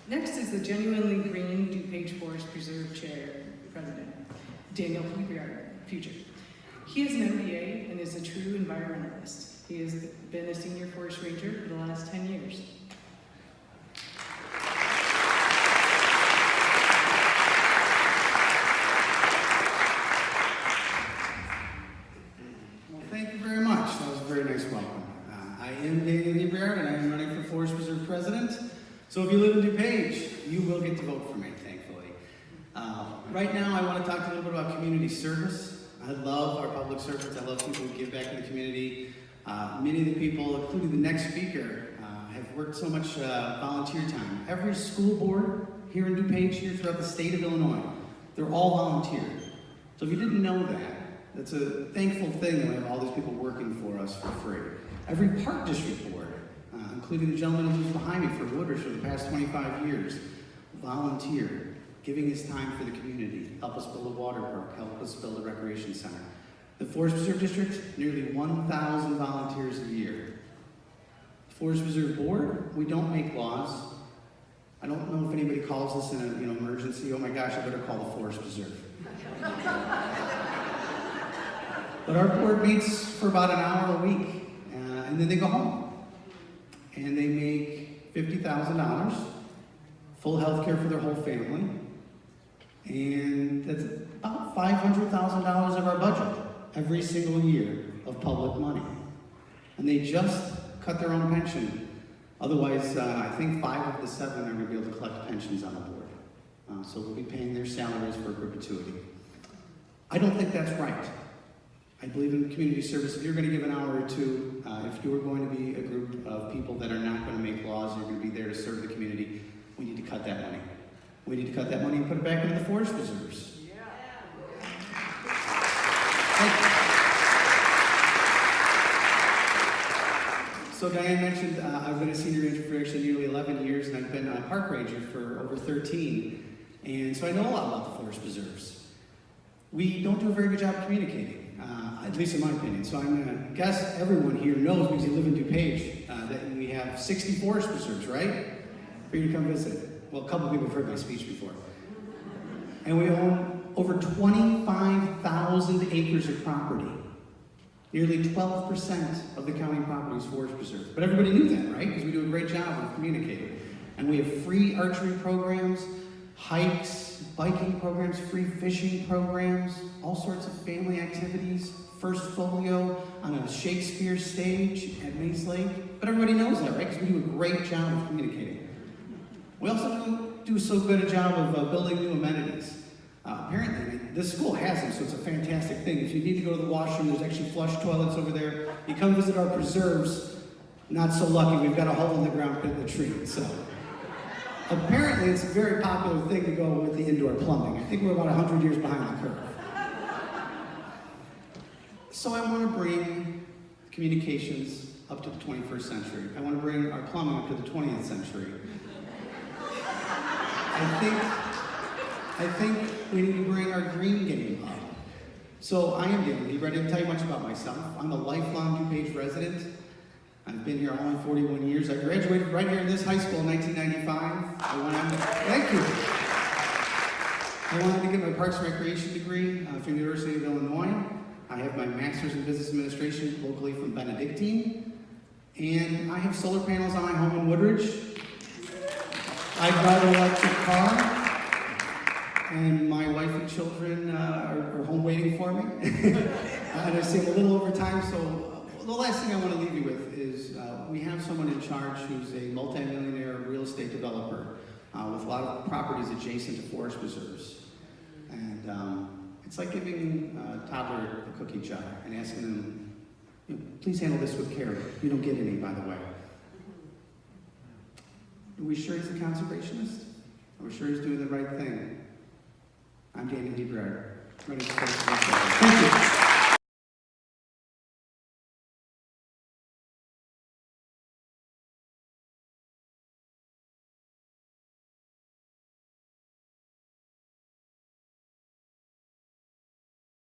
Next is the genuinely green DuPage Forest Preserve President, Daniel Hebreard, future. He has an MBA and is a true environmentalist. He has been a senior forest ranger for the last 10 years. Well, thank you very much. That was a very nice welcome. I am Daniel Hebreard, and I am running for Forest Preserve President. So if you live in DuPage, you will get to vote for me, thankfully. Right now, I want to talk to you a little bit about community service. I love our public servants. I love people who give back to the community. Many of the people, including the next speaker, have worked so much volunteer time. Every school board here in DuPage, here throughout the state of Illinois, they're all volunteer. So if you didn't know that, that's a thankful thing that we have all these people working for us for free. Every park district board, including the gentleman who's behind me for Woodridge for the past 25 years, volunteer, giving his time for the community, help us build a water park, help us build a recreation center. The Forest Preserve District, nearly 1,000 volunteers a year. The Forest Preserve Board, we don't make laws. I don't know if anybody calls this in an emergency. Oh my gosh, I better call the Forest Preserve. But our board meets for about an hour a week, and then they go home. And they make $50,000, full health care for their whole family, and that's about $500,000 of our budget every single year of public money. And they just cut their own pension. Otherwise, I think 5 of the 7 are going to be able to collect pensions on the board. So we'll be paying their salaries for perpetuity. I don't think that's right. I believe in community service. If you're going to give an hour or two, if you're going to be a group of people that are not going to make laws, you're going to be there to serve the community, we need to cut that money. We need to cut that money and put it back into the forest preserves. Yeah. So Diane mentioned I've been a senior ranger for actually nearly 11 years, and I've been a park ranger for over 13. And so I know a lot about the forest preserves. We don't do a very good job of communicating. At least in my opinion. So I'm going to guess everyone here knows, because you live in DuPage, that we have 60 forest preserves, right? For you to come visit. Well, a couple of people have heard my speech before. And we own over 25,000 acres of property. Nearly 12% of the county property is forest preserve. But everybody knew that, right? Because we do a great job of communicating. And we have free archery programs, hikes, biking programs, free fishing programs, all sorts of family activities, first folio on a Shakespeare stage at Mace Lake. But everybody knows that, right? Because we do a great job of communicating. We also do so good a job of building new amenities. Apparently, this school has them, so it's a fantastic thing. If you need to go to the washroom, there's actually flush toilets over there. You come visit our preserves, not so lucky, we've got a hole in the ground pit in the tree. So apparently, it's a very popular thing to go with the indoor plumbing. I think we're about 100 years behind the curve. So I want to bring communications up to the 21st century. I want to bring our plumbing up to the 20th century. I think we need to bring our green game up. So I am Daniel Hebreard. I didn't tell you much about myself. I'm a lifelong DuPage resident. I've been here only 41 years. I graduated right here in this high school in 1995. Thank you. I wanted to get my Parks and Recreation degree from the University of Illinois. I have my Master's in Business Administration locally from Benedictine. And I have solar panels on my home in Woodridge. I drive an electric car. And my wife and children are home waiting for me. And I save a little over time, so the last thing I want to leave you with is we have someone in charge who's a multi-millionaire real estate developer with a lot of properties adjacent to forest preserves. And it's like giving a toddler a cookie jar and asking them, please handle this with care. You don't get any, by the way. Are we sure he's a conservationist? Are we sure he's doing the right thing? I'm Daniel Hebreard. Thank you.